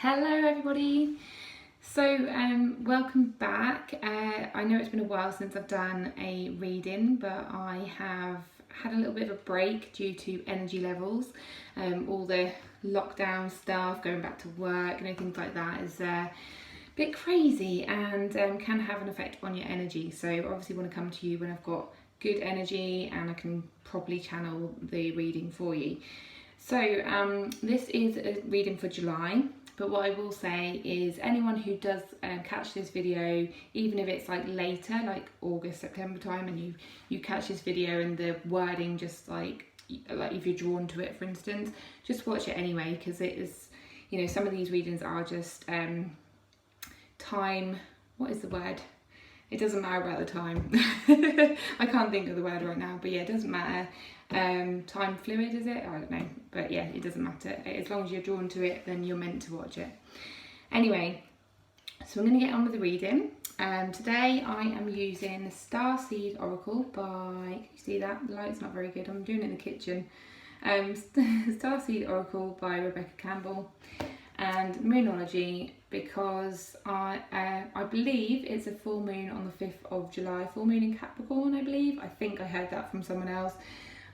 Hello everybody. So welcome back. I know it's been a while since I've done a reading, but I have had a little bit of a break due to energy levels. All the lockdown stuff, going back to work and things like that is a bit crazy and can have an effect on your energy. So I obviously want to come to you when I've got good energy and I can properly channel the reading for you. So this is a reading for July. But what I will say is anyone who does catch this video, even if it's like later, like August, September time, and you catch this video and the wording just like if you're drawn to it, for instance, just watch it anyway, because it is, you know, some of these readings are just time, what is the word? It doesn't matter about the time. I can't think of the word right now, but yeah, it doesn't matter. Time fluid, is it? I don't know, but yeah, it doesn't matter. As long as you're drawn to it, then you're meant to watch it. Anyway, so I'm going to get on with the reading. Today I am using Starseed Oracle by, can you see that? The light's not very good, I'm doing it in the kitchen. Starseed Oracle by Rebecca Campbell, and Moonology, because I believe it's a full moon on the 5th of July, full moon in Capricorn, I believe. I think I heard that from someone else.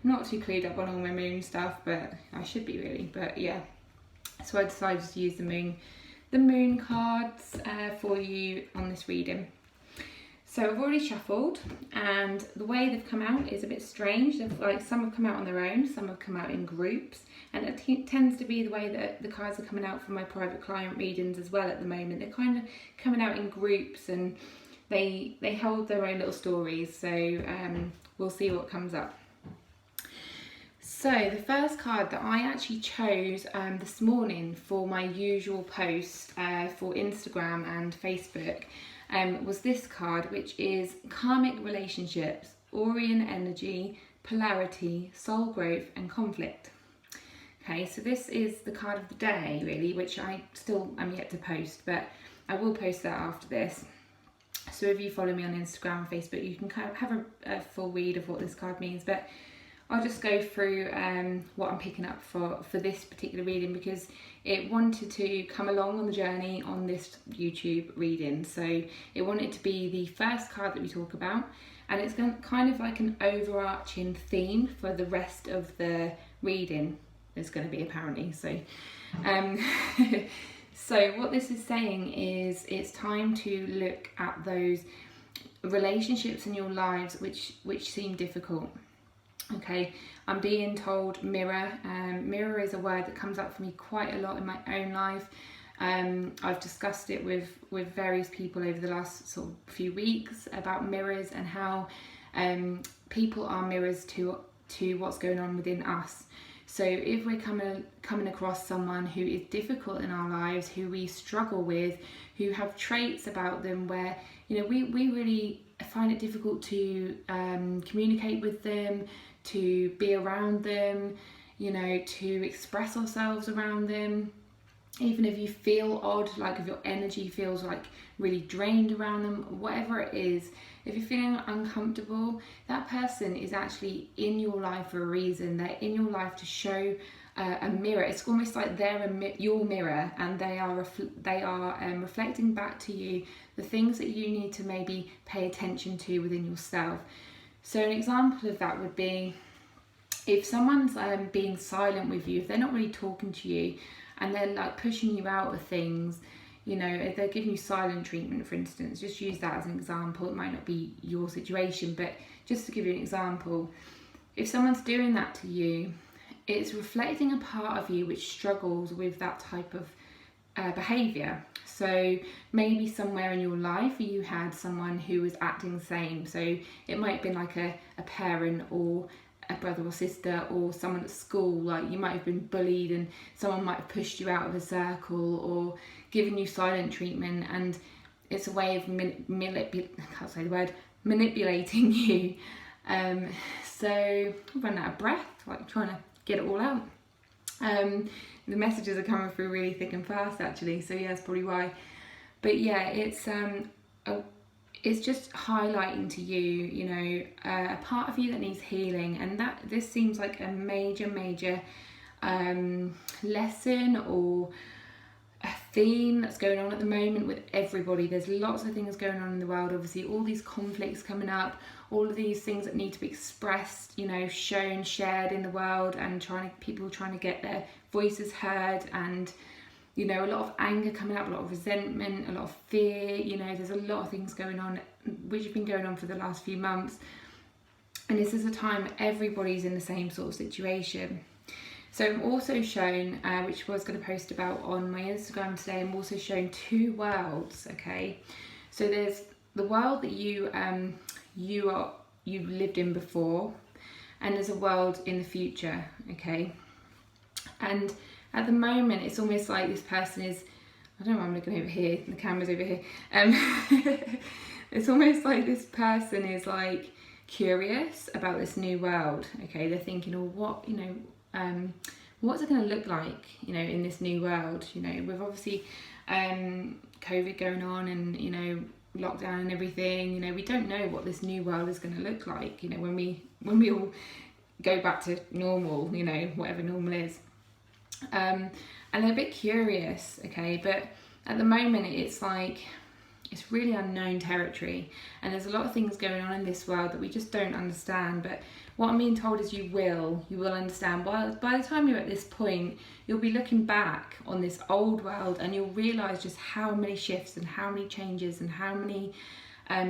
I'm not too clued up on all my moon stuff, but I should be really, but yeah. So I decided to use the moon cards for you on this reading. So I've already shuffled, and the way they've come out is a bit strange. Like, some have come out on their own, some have come out in groups, and it tends to be the way that the cards are coming out for my private client readings as well at the moment. They're kind of coming out in groups, and they hold their own little stories. So we'll see what comes up. So the first card that I actually chose this morning for my usual post for Instagram and Facebook was this card, which is Karmic Relationships, Orion Energy, Polarity, Soul Growth and Conflict. Okay, so this is the card of the day really, which I still am yet to post, but I will post that after this. So if you follow me on Instagram and Facebook, you can kind of have a full read of what this card means, but I'll just go through what I'm picking up for this particular reading, because it wanted to come along on the journey on this YouTube reading. So it wanted to be the first card that we talk about, and it's kind of like an overarching theme for the rest of the reading. It's going to be, apparently. So so what this is saying is it's time to look at those relationships in your lives which seem difficult. Okay, I'm being told mirror. Mirror is a word that comes up for me quite a lot in my own life. I've discussed it with various people over the last sort of few weeks about mirrors and how people are mirrors to what's going on within us. So if we're coming across someone who is difficult in our lives, who we struggle with, who have traits about them where, you know, we really find it difficult to communicate with them, to be around them, you know, to express ourselves around them. Even if you feel odd, like if your energy feels like really drained around them, whatever it is, if you're feeling uncomfortable, that person is actually in your life for a reason. They're in your life to show a mirror. It's almost like they're your mirror, and they are reflecting back to you the things that you need to maybe pay attention to within yourself. So an example of that would be if someone's being silent with you, if they're not really talking to you and they're like pushing you out of things, you know, if they're giving you silent treatment, for instance, just use that as an example. It might not be your situation, but just to give you an example, if someone's doing that to you, it's reflecting a part of you which struggles with that type of behaviour. So maybe somewhere in your life you had someone who was acting the same. So it might have been like a parent or a brother or sister, or someone at school. Like, you might have been bullied and someone might have pushed you out of a circle or given you silent treatment, and it's a way of manipulating you. So I've run out of breath, like trying to get it all out. The messages are coming through really thick and fast actually, so yeah, that's probably why. But yeah, it's just highlighting to you, you know, a part of you that needs healing, and that this seems like a major lesson or a theme that's going on at the moment with everybody. There's lots of things going on in the world, obviously, all these conflicts coming up, all of these things that need to be expressed, you know, shown, shared in the world, and people trying to get their voices heard, and, you know, a lot of anger coming up, a lot of resentment, a lot of fear. You know, there's a lot of things going on which have been going on for the last few months, and this is a time everybody's in the same sort of situation. So I'm also shown, which I was going to post about on my Instagram today, I'm also shown two worlds, okay? So there's the world that you've lived in before, and there's a world in the future, okay? And at the moment, it's almost like this person is, I don't know why I'm looking over here, the camera's over here. It's almost like this person is like curious about this new world, okay? They're thinking, oh, what, you know, what's it going to look like, you know, in this new world? You know, with obviously COVID going on, and, you know, lockdown and everything, you know, we don't know what this new world is going to look like, you know, when we all go back to normal, you know, whatever normal is. And they're a bit curious, okay, but at the moment it's like, it's really unknown territory, and there's a lot of things going on in this world that we just don't understand. But what I'm being told is you will understand. By the time you're at this point, you'll be looking back on this old world, and you'll realise just how many shifts and how many changes and how many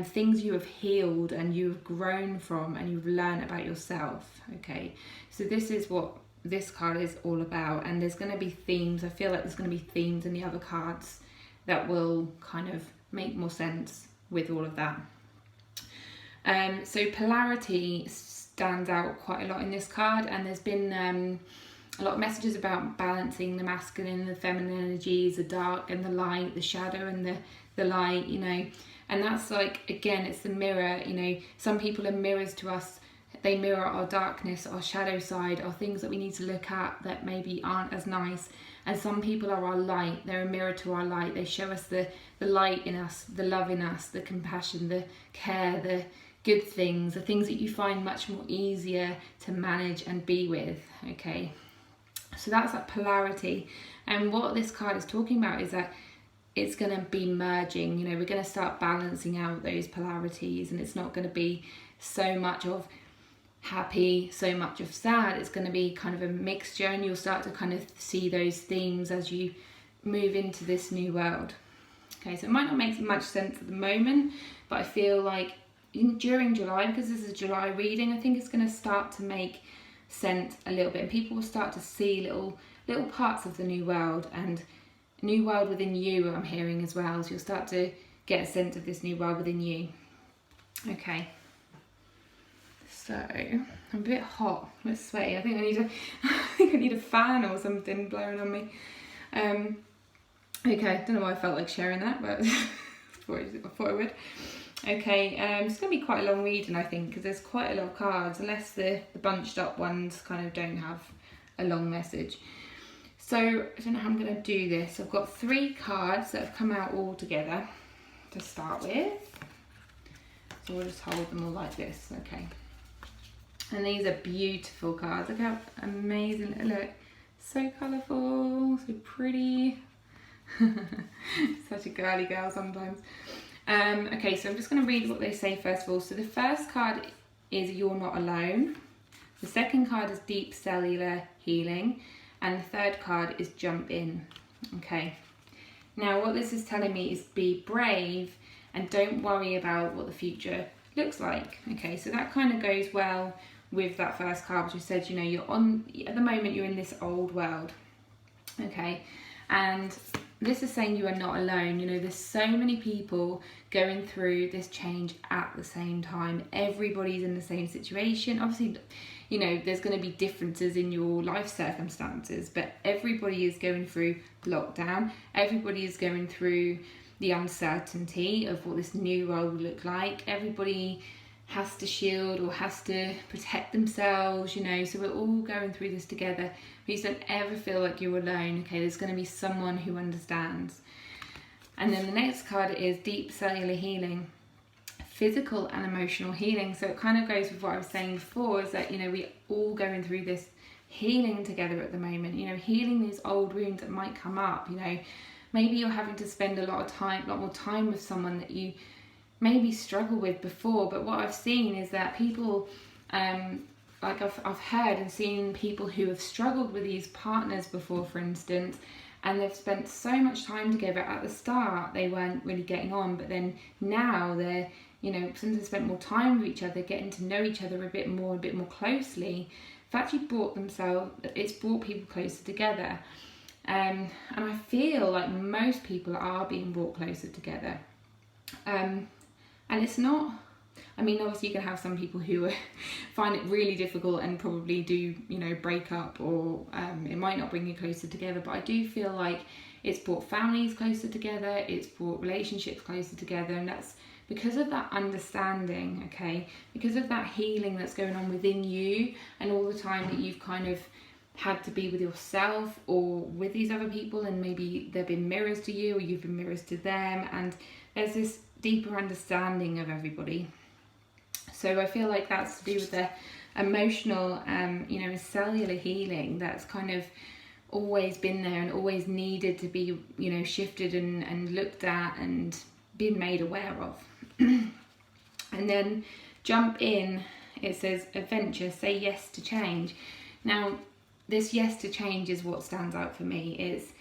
things you have healed and you've grown from, and you've learned about yourself, okay? So this is what this card is all about, and there's going to be themes. I feel like there's going to be themes in the other cards that will kind of make more sense with all of that. So polarity stands out quite a lot in this card, and there's been a lot of messages about balancing the masculine and the feminine energies, the dark and the light, the shadow and the light, you know. And that's like, again, it's the mirror, you know. Some people are mirrors to us. They mirror our darkness, our shadow side, our things that we need to look at that maybe aren't as nice. And some people are our light. They're a mirror to our light. They show us the light in us, the love in us, the compassion, the care, the good things, the things that you find much more easier to manage and be with, okay? So that's that polarity. And what this card is talking about is that it's going to be merging, you know, we're going to start balancing out those polarities, and it's not going to be so much of happy, so much of sad. It's going to be kind of a mixture, and you'll start to kind of see those themes as you move into this new world. Okay, so it might not make much sense at the moment, but I feel like during July, because this is a July reading, I think it's going to start to make sense a little bit, and people will start to see little parts of the new world, and new world within you, I'm hearing as well. So you'll start to get a sense of this new world within you. Okay. So I'm a bit hot, a bit sweaty. I think I need a fan or something blowing on me. Okay, don't know why I felt like sharing that, but I thought I would. Okay, it's going to be quite a long reading, I think, because there's quite a lot of cards, unless the bunched up ones kind of don't have a long message. So I don't know how I'm going to do this. I've got 3 cards that have come out all together to start with. So we'll just hold them all like this, okay. And these are beautiful cards. Look how amazing they look. So colourful, so pretty. Such a girly girl sometimes. Okay, so I'm just going to read what they say first of all. So the first card is You're Not Alone. The second card is Deep Cellular Healing. And the third card is Jump In. Okay. Now what this is telling me is be brave and don't worry about what the future looks like. Okay, so that kind of goes well with that first card, which I said, you know, at the moment you're in this old world, okay, and this is saying you are not alone. You know, there's so many people going through this change at the same time. Everybody's in the same situation. Obviously, you know, there's going to be differences in your life circumstances, but everybody is going through lockdown. Everybody is going through the uncertainty of what this new world will look like. Everybody has to shield or has to protect themselves, you know, so we're all going through this together. Please don't ever feel like you're alone, okay? There's going to be someone who understands. And then the next card is Deep Cellular Healing, physical and emotional healing. So it kind of goes with what I was saying before, is that, you know, we're all going through this healing together at the moment, you know, healing these old wounds that might come up, you know, maybe you're having to spend a lot more time with someone that you maybe struggled with before. But what I've seen is that people, like I've heard and seen people who have struggled with these partners before, for instance, and they've spent so much time together. At the start they weren't really getting on, but then now they're, you know, since they've spent more time with each other, getting to know each other a bit more closely, it's actually brought people closer together. And I feel like most people are being brought closer together. And it's not, I mean, obviously you can have some people who find it really difficult and probably do, you know, break up, or it might not bring you closer together, but I do feel like it's brought families closer together, it's brought relationships closer together, and that's because of that understanding, okay? Because of that healing that's going on within you, and all the time that you've kind of had to be with yourself or with these other people, and maybe they've been mirrors to you or you've been mirrors to them, and there's this deeper understanding of everybody. So I feel like that's to do with the emotional, you know, cellular healing that's kind of always been there and always needed to be, you know, shifted and looked at and been made aware of. And then jump in, it says adventure, say yes to change. Now, this yes to change is what stands out for me. It's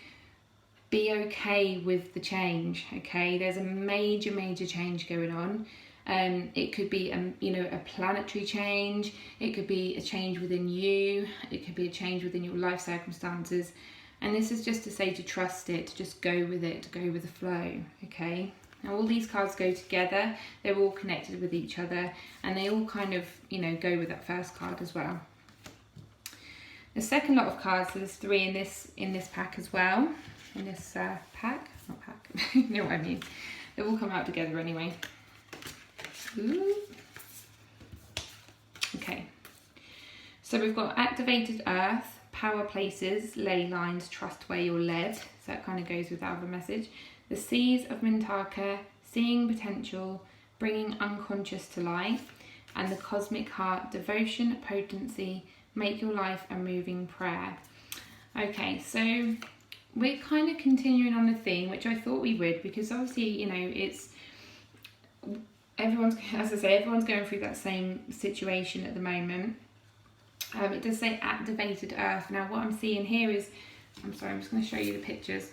be okay with the change, okay? There's a major change going on. It could be you know, a planetary change, it could be a change within you, it could be a change within your life circumstances, and this is just to say to trust it, to just go with it, to go with the flow, okay? Now all these cards go together, they're all connected with each other, and they all kind of, you know, go with that first card as well. The second lot of cards, so there's 3 in this pack as well, in this pack, not pack, you know what I mean, they all come out together anyway. Ooh. Okay, so we've got activated earth, power places, ley lines, trust where you're led, so that kind of goes with the other message. The seas of Mintaka, seeing potential, bringing unconscious to life, and the cosmic heart, devotion, potency, make your life a moving prayer. Okay, so we're kind of continuing on the theme, which I thought we would, because obviously, you know, it's everyone's, as I say, everyone's going through that same situation at the moment. It does say activated earth. Now what I'm seeing here is, I'm sorry, I'm just going to show you the pictures.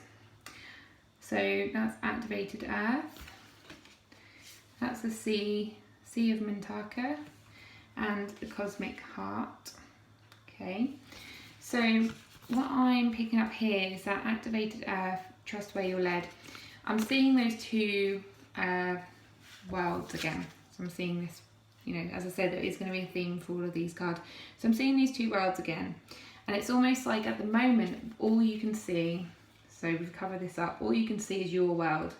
So that's activated earth, that's the sea of Mintaka, and the cosmic heart. Okay, so what I'm picking up here is that activated earth, trust where you're led. I'm seeing those 2 worlds again. So I'm seeing this, you know, as I said, there is going to be a theme for all of these cards. So I'm seeing these 2 worlds again, and it's almost like at the moment all you can see, so we've covered this up, all you can see is your world,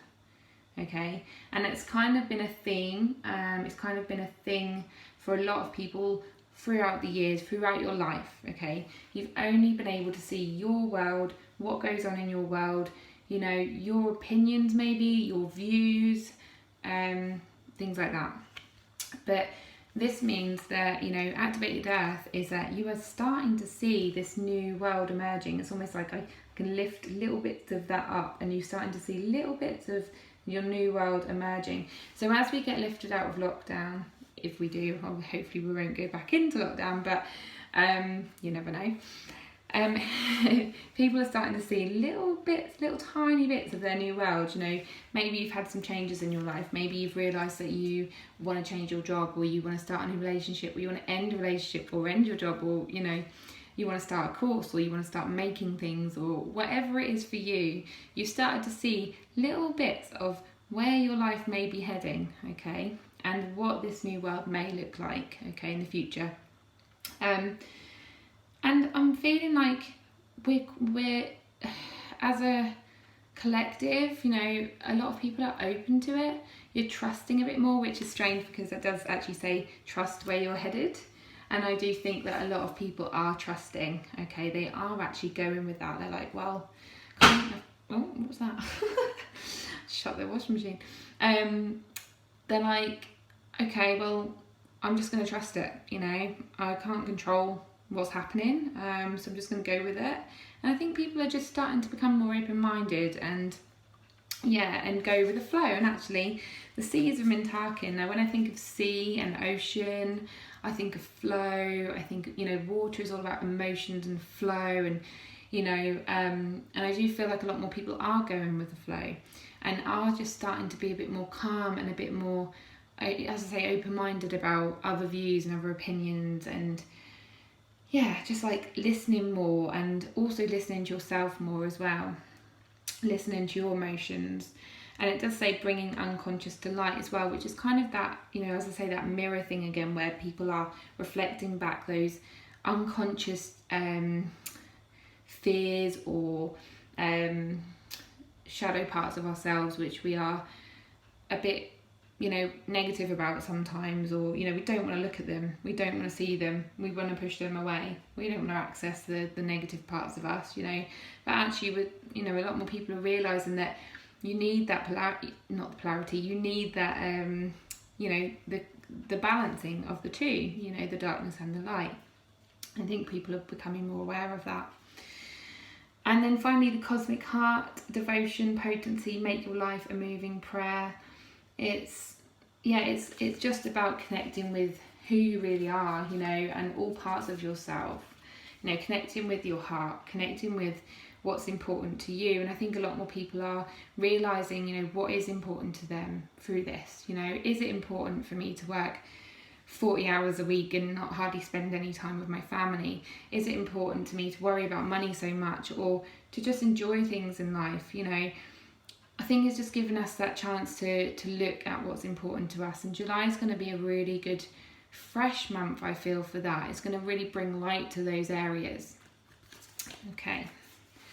okay? And it's kind of been a theme, it's kind of been a thing for a lot of people throughout the years, throughout your life, okay? You've only been able to see your world, what goes on in your world, you know, your opinions maybe, your views, things like that. But this means that, you know, activated earth is that you are starting to see this new world emerging. It's almost like I can lift little bits of that up, and you're starting to see little bits of your new world emerging. So as we get lifted out of lockdown, if we do, hopefully we won't go back into lockdown, but you never know. People are starting to see little tiny bits of their new world. You know, maybe you've had some changes in your life, maybe you've realised that you want to change your job, or you want to start a new relationship, or you want to end a relationship or end your job, or, you know, you want to start a course, or you want to start making things, or whatever it is for you. You've started to see little bits of where your life may be heading, okay, and what this new world may look like, okay, in the future. And I'm feeling like we're as a collective, you know, a lot of people are open to it. You're trusting a bit more, which is strange because it does actually say trust where you're headed. And I do think that a lot of people are trusting, okay, they are actually going with that. They're like, well, oh, what was that? Shut the washing machine. They're like, okay, well, I'm just going to trust it, you know, I can't control what's happening. So I'm just going to go with it. And I think people are just starting to become more open-minded and go with the flow. And actually, the sea is a Mintakin. Now, when I think of sea and ocean, I think of flow. I think, water is all about emotions and flow, and and I do feel like a lot more people are going with the flow and are just starting to be a bit more calm and a bit more, as I say, open-minded about other views and other opinions, and just like listening more, and also listening to yourself more as well, listening to your emotions. And it does say bringing unconscious to light as well, which is kind of that, as I say, that mirror thing again, where people are reflecting back those unconscious fears or shadow parts of ourselves, which we are a bit negative about sometimes, or we don't want to look at them, we don't want to see them, we want to push them away, we don't want to access the negative parts of us, but actually with a lot more people are realizing that you need that polarity, you need that the balancing of the two, the darkness and the light. I think people are becoming more aware of that. And then finally, the cosmic heart, devotion, potency, make your life a moving prayer. It's just about connecting with who you really are, and all parts of yourself, connecting with your heart, connecting with what's important to you. And I think a lot more people are realizing, what is important to them through this. Is it important for me to work 40 hours a week and not hardly spend any time with my family? Is it important to me to worry about money so much, or to just enjoy things in life? I think it's just given us that chance to look at what's important to us. And July is going to be a really good, fresh month, I feel, for that. It's going to really bring light to those areas. Okay.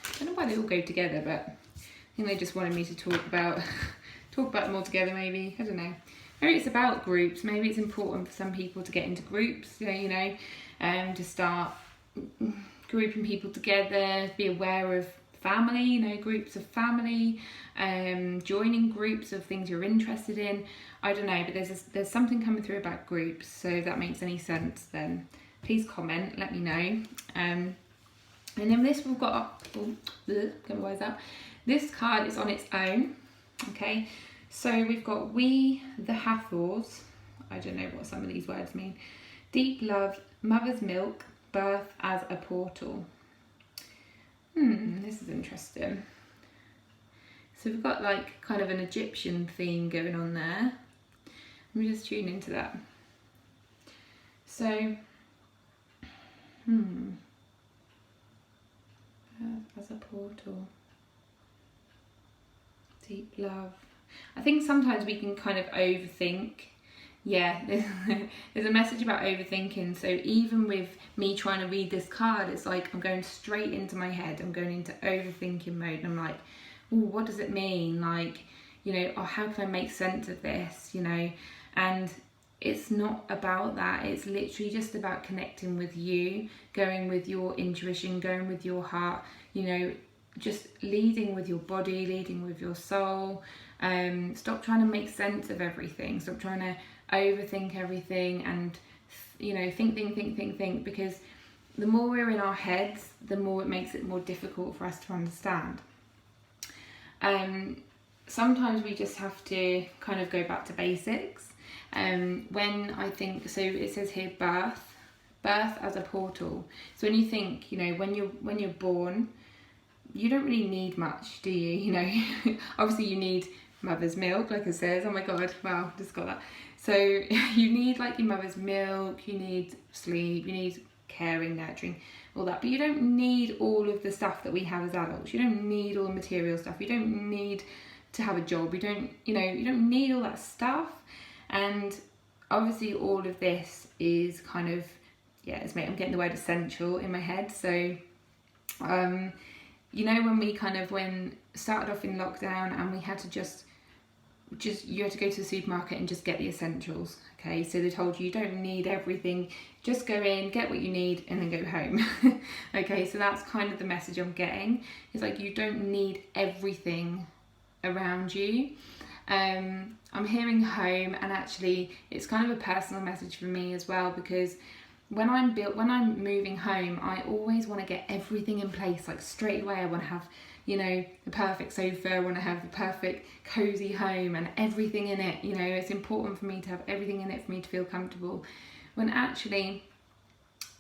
I don't know why they all go together, but I think they just wanted me to talk about them all together, maybe. I don't know. Maybe it's about groups. Maybe it's important for some people to get into groups, to start grouping people together, be aware of family, groups of family, joining groups of things you're interested in. I don't know, but there's something coming through about groups. So if that makes any sense, then please comment, let me know. And then this we've got, get my words out. This card is on its own, okay? So we've got We the Hathors. I don't know what some of these words mean. Deep love, mother's milk, birth as a portal. This is interesting. So we've got like kind of an Egyptian theme going on there. Let me just tune into that. So, as a portal, deep love. I think sometimes we can kind of overthink. There's a message about overthinking. So even with me trying to read this card, it's like I'm going straight into my head. I'm going into overthinking mode, and I'm like, oh, what does it mean? Like, how can I make sense of this? And it's not about that. It's literally just about connecting with you, going with your intuition, going with your heart, just leading with your body, leading with your soul. Stop trying to make sense of everything. Stop trying to overthink everything and, think, because the more we're in our heads, the more it makes it more difficult for us to understand. Sometimes we just have to kind of go back to basics. When I think, so it says here birth as a portal. So when you think, when you're born, you don't really need much, do you? Obviously you need mother's milk, like it says. Oh my god, wow, just got that. So you need like your mother's milk, you need sleep, you need caring, nurturing, all that. But you don't need all of the stuff that we have as adults. You don't need all the material stuff. You don't need to have a job. You don't need all that stuff. And obviously all of this is kind of, I'm getting the word essential in my head. So, when we started off in lockdown and we had to just you had to go to the supermarket and just get the essentials, okay? So they told you don't need everything, just go in, get what you need, and then go home. Okay, so that's kind of the message I'm getting. It's like you don't need everything around you. I'm hearing home, and actually it's kind of a personal message for me as well, because when I'm moving home, I always want to get everything in place, like straight away. I want to have, you know, the perfect sofa, I want to have the perfect cozy home and everything in it. You know, it's important for me to have everything in it for me to feel comfortable, when actually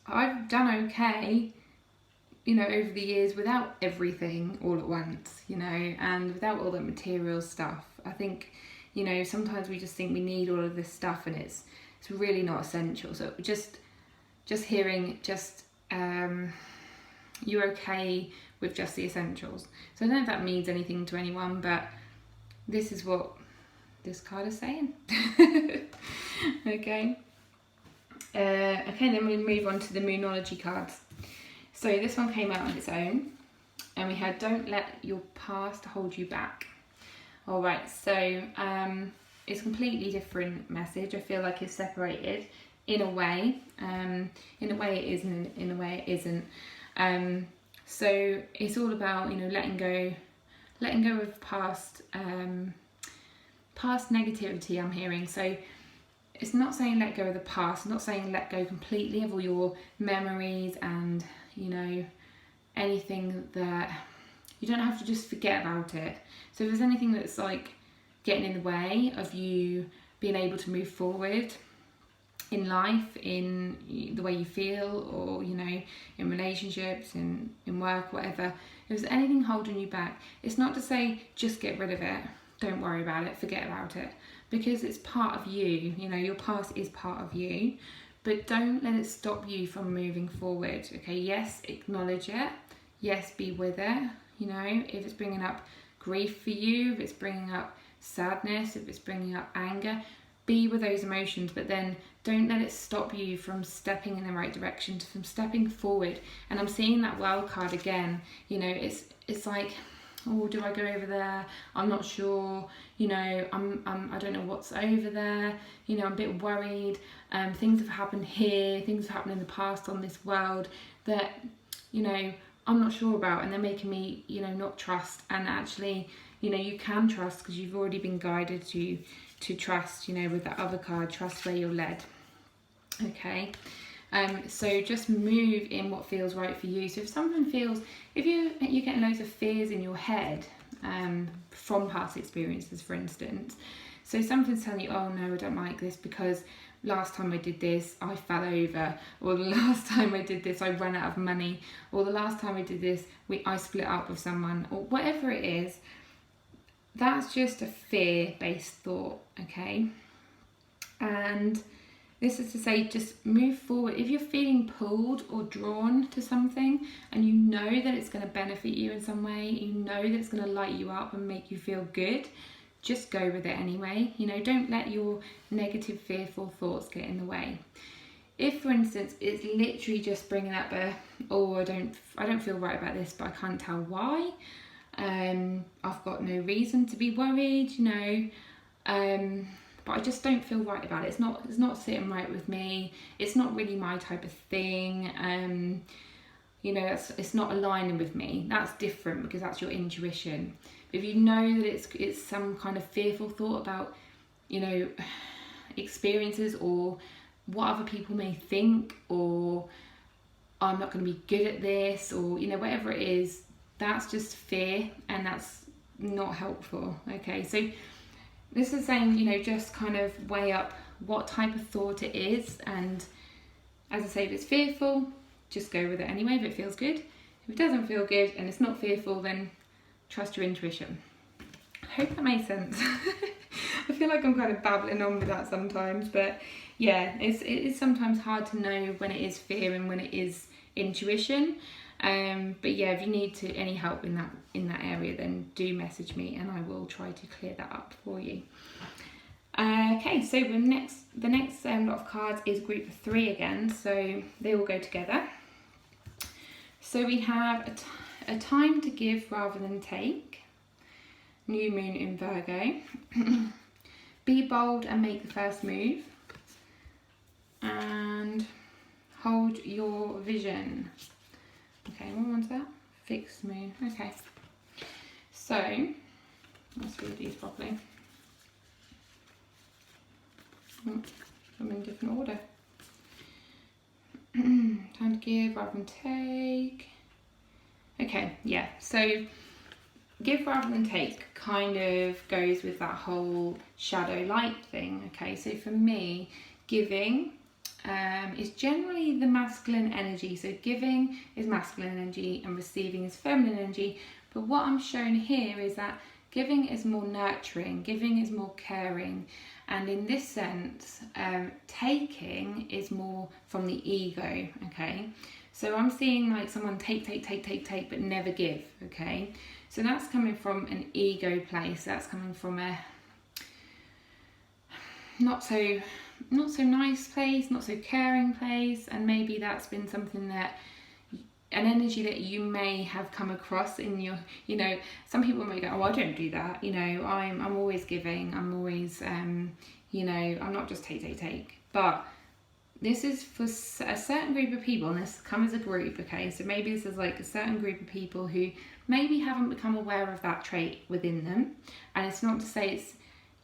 I've done okay, you know, over the years without everything all at once, you know, and without all the material stuff. I think, you know, sometimes we just think we need all of this stuff, and it's really not essential. So just hearing you're okay with just the essentials. So I don't know if that means anything to anyone, but this is what this card is saying. Okay. Okay, then we move on to the Moonology cards. So this one came out on its own, and we had don't let your past hold you back. All right, so it's a completely different message. I feel like it's separated in a way. In a way it is, and in a way it isn't. So it's all about, you know, letting go of past negativity, I'm hearing. So it's not saying let go of the past, it's not saying let go completely of all your memories and, you know, anything that you don't have to just forget about it. So if there's anything that's like getting in the way of you being able to move forward in life, in the way you feel, or, you know, in relationships, in work, whatever, if there's anything holding you back, it's not to say just get rid of it, don't worry about it, forget about it, because it's part of you. You know, your past is part of you, but don't let it stop you from moving forward. Okay, yes, acknowledge it, yes, be with it. You know, if it's bringing up grief for you, if it's bringing up sadness, if it's bringing up anger, be with those emotions, but then don't let it stop you from stepping in the right direction, from stepping forward. And I'm seeing that wild card again. You know, it's like, oh, do I go over there? I'm not sure. You know, I don't know what's over there. You know, I'm a bit worried. Things have happened here. Things have happened in the past on this world that, you know, I'm not sure about, and they're making me, you know, not trust. And actually, you know, you can trust because you've already been guided to trust, you know, with that other card, trust where you're led. Okay, so just move in what feels right for you. So if something feels, if you're getting loads of fears in your head from past experiences, for instance, so something's telling you, oh no, I don't like this because last time I did this, I fell over, or the last time I did this, I ran out of money, or the last time I did this, I split up with someone, or whatever it is, that's just a fear-based thought, okay? And this is to say, just move forward. If you're feeling pulled or drawn to something and you know that it's going to benefit you in some way, you know that it's going to light you up and make you feel good, just go with it anyway. You know, don't let your negative, fearful thoughts get in the way. If, for instance, it's literally just bringing up oh, I don't feel right about this, but I can't tell why. I've got no reason to be worried, you know, but I just don't feel right about it. It's not sitting right with me. It's not really my type of thing. You know, it's not aligning with me. That's different because that's your intuition. If you know that it's some kind of fearful thought about, you know, experiences or what other people may think, or I'm not going to be good at this, or, you know, whatever it is, that's just fear, and that's not helpful. Okay, so this is saying, you know, just kind of weigh up what type of thought it is, and as I say, if it's fearful, just go with it anyway if it feels good. If it doesn't feel good and it's not fearful, then trust your intuition. I hope that made sense. I feel like I'm kind of babbling on with that sometimes, but yeah, it is sometimes hard to know when it is fear and when it is intuition. But yeah, if you need any help in that area, then do message me and I will try to clear that up for you. Okay, so the next lot of cards is group of 3 again, so they all go together. So we have a time to give rather than take, new moon in Virgo, be bold and make the first move, and hold your vision. Okay, what one's that? Fixed moon. Okay, so let's read these properly. I'm in different order. Time to give rather than take. Okay, yeah, so give rather than take kind of goes with that whole shadow light thing. Okay, so for me, giving is generally the masculine energy. So giving is masculine energy and receiving is feminine energy. But what I'm shown here is that giving is more nurturing, giving is more caring. And in this sense, taking is more from the ego, okay? So I'm seeing like someone take, but never give, okay? So that's coming from an ego place. That's coming from a not so nice place, not so caring place. And maybe that's been something that, an energy that you may have come across in your, you know, some people may go, oh, I don't do that, you know, I'm always giving, I'm always, you know, I'm not just take. But this is for a certain group of people, and this comes as a group, okay? So maybe this is like a certain group of people who maybe haven't become aware of that trait within them. And it's not to say it's,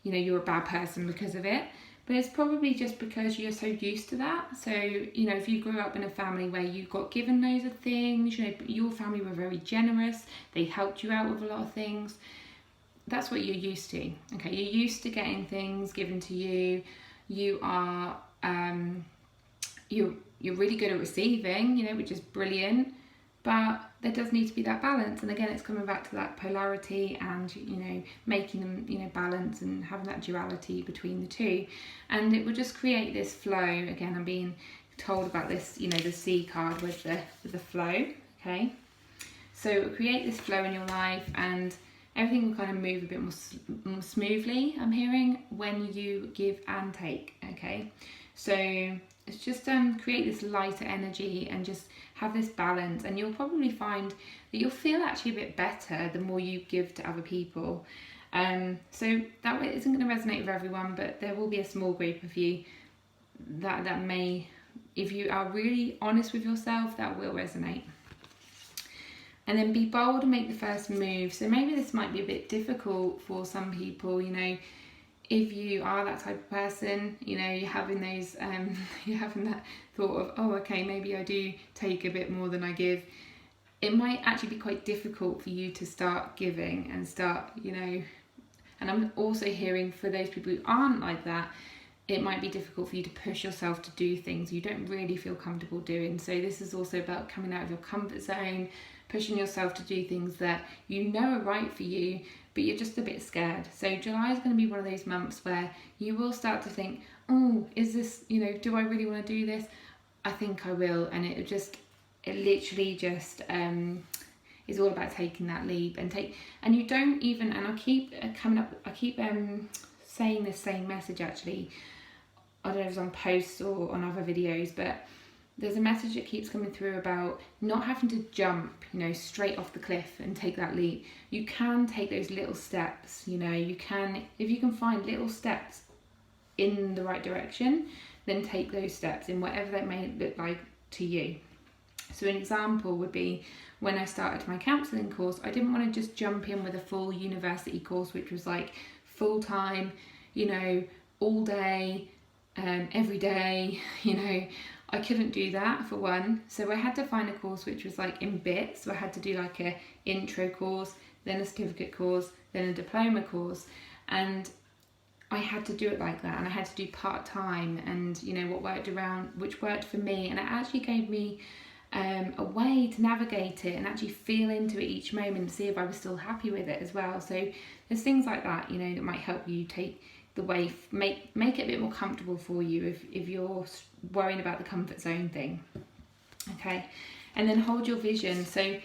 you know, you're a bad person because of it, but it's probably just because you're so used to that. So, you know, if you grew up in a family where you got given loads of things, you know, your family were very generous, they helped you out with a lot of things, that's what you're used to, okay? You're used to getting things given to you. You are, you're really good at receiving, you know, which is brilliant, but there does need to be that balance. And again, it's coming back to that polarity and, you know, making them, you know, balance and having that duality between the two. And it will just create this flow. Again, I'm being told about this, you know, the C card with the flow, okay? So it will create this flow in your life, and everything will kind of move a bit more smoothly, I'm hearing, when you give and take, okay? So it's just create this lighter energy and just have this balance, and you'll probably find that you'll feel actually a bit better the more you give to other people. So that way, it isn't going to resonate with everyone, but there will be a small group of you that may, if you are really honest with yourself, that will resonate. And then be bold and make the first move. So maybe this might be a bit difficult for some people, you know, if you are that type of person, you know, you're having those, you're having that thought of, oh, okay, maybe I do take a bit more than I give. It might actually be quite difficult for you to start giving and start, you know, and I'm also hearing for those people who aren't like that, it might be difficult for you to push yourself to do things you don't really feel comfortable doing. So this is also about coming out of your comfort zone, pushing yourself to do things that you know are right for you, but you're just a bit scared. So July is going to be one of those months where you will start to think, oh, is this, you know, do I really want to do this? I think I will. And it literally just is all about taking that leap and you don't even, and I keep saying this same message actually, I don't know if it's on posts or on other videos, but there's a message that keeps coming through about not having to jump, you know, straight off the cliff and take that leap. You can take those little steps, you know, you can, if you can find little steps in the right direction, then take those steps in whatever that may look like to you. So an example would be when I started my counselling course, I didn't want to just jump in with a full university course, which was like full-time, you know, all day, every day, you know. I couldn't do that for one, so I had to find a course which was like in bits. So I had to do like a intro course, then a certificate course, then a diploma course, and I had to do it like that, and I had to do part-time, and you know which worked for me, and it actually gave me a way to navigate it and actually feel into it each moment and see if I was still happy with it as well. So there's things like that, you know, that might help you take the way, make it a bit more comfortable for you if you're worrying about the comfort zone thing, okay? And then hold your vision. So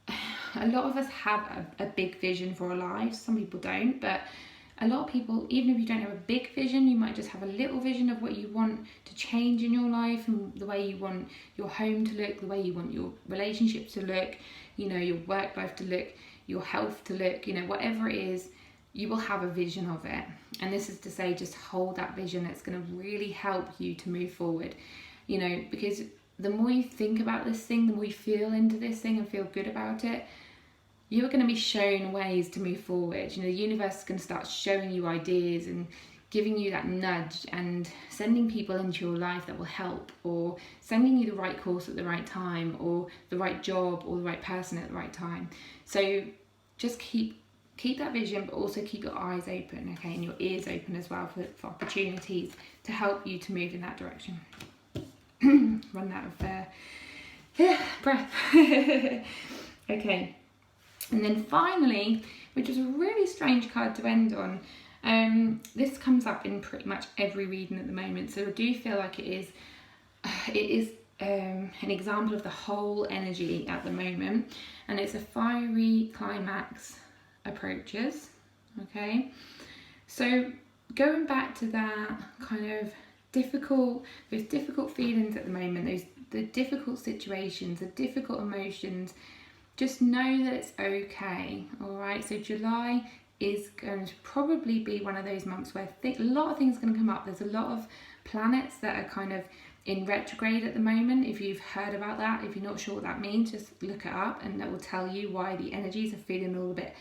a lot of us have a big vision for our lives. Some people don't, but a lot of people, even if you don't have a big vision, you might just have a little vision of what you want to change in your life, and the way you want your home to look, the way you want your relationships to look, you know, your work life to look, your health to look, you know, whatever it is, you will have a vision of it. And this is to say, just hold that vision. It's going to really help you to move forward, you know, because the more you think about this thing, the more you feel into this thing and feel good about it, you're going to be shown ways to move forward. You know, the universe is going to start showing you ideas and giving you that nudge and sending people into your life that will help, or sending you the right course at the right time, or the right job, or the right person at the right time. So just keep that vision, but also keep your eyes open, okay, and your ears open as well for opportunities to help you to move in that direction. Run out of breath. Okay, and then finally, which is a really strange card to end on, this comes up in pretty much every reading at the moment, so I do feel like it is an example of the whole energy at the moment, and it's a fiery climax approaches. Okay, so going back to that kind of those difficult feelings at the moment, the difficult situations, the difficult emotions, just know that it's okay. All right, so July is going to probably be one of those months where a lot of things are going to come up. There's a lot of planets that are kind of in retrograde at the moment. If you've heard about that, if you're not sure what that means, just look it up and that will tell you why the energies are feeling a little bit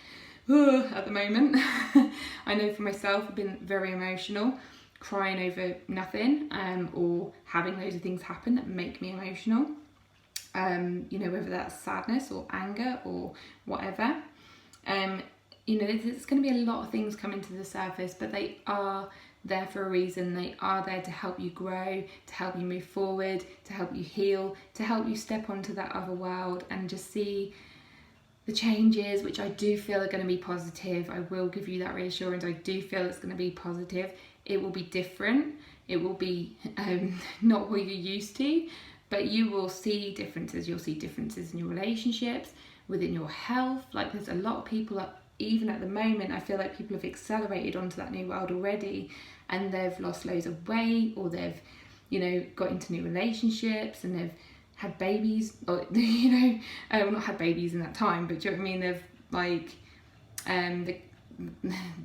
at the moment. I know for myself, I've been very emotional, crying over nothing, or having loads of things happen that make me emotional. You know, whether that's sadness or anger or whatever. You know, there's going to be a lot of things coming to the surface, but they are there for a reason. They are there to help you grow, to help you move forward, to help you heal, to help you step onto that other world and just see the changes, which I do feel are going to be positive. I will give you that reassurance. I do feel it's going to be positive. It will be different. It will be not what you're used to, but you will see differences. You'll see differences in your relationships, within your health. Like, there's a lot of people that, even at the moment, I feel like people have accelerated onto that new world already, and they've lost loads of weight, or they've, you know, got into new relationships, and they've had babies, or, you know, well, not had babies in that time, but do you know what I mean? They've like,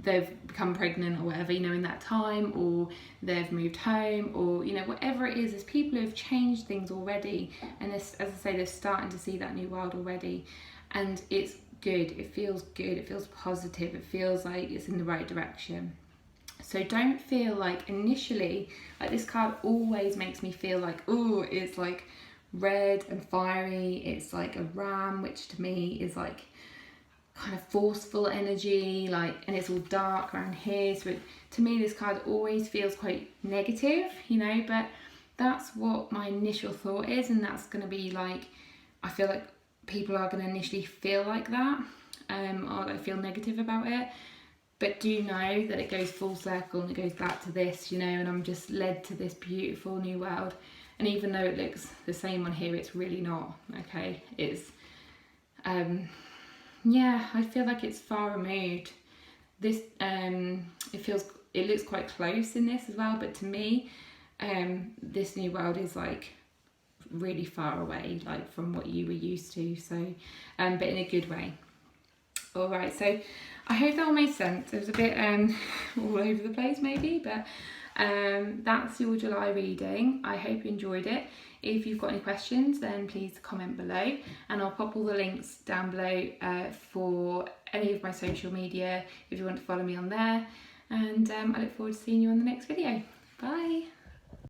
they've become pregnant or whatever, you know, in that time, or they've moved home, or, you know, whatever it is, there's people who have changed things already, and as I say, they're starting to see that new world already, and it's good. It feels good. It feels positive. It feels like it's in the right direction. So don't feel like initially, like, this card always makes me feel like, oh, it's like red and fiery. It's like a ram, which to me is like kind of forceful energy, like, and it's all dark around here. So to me, this card always feels quite negative, you know, but that's what my initial thought is, and that's going to be like, I feel like people are going to initially feel like that, or they feel negative about it, but do know that it goes full circle and it goes back to this, you know, and I'm just led to this beautiful new world. And even though it looks the same on here, it's really not. Okay, it's yeah, I feel like it's far removed. This it looks quite close in this as well, but to me, this new world is like really far away, like from what you were used to. So but in a good way. All right, so I hope that all made sense. It was a bit all over the place maybe, but that's your July reading. I hope you enjoyed it. If you've got any questions, then please comment below, and I'll pop all the links down below for any of my social media if you want to follow me on there. And I look forward to seeing you on the next video. Bye.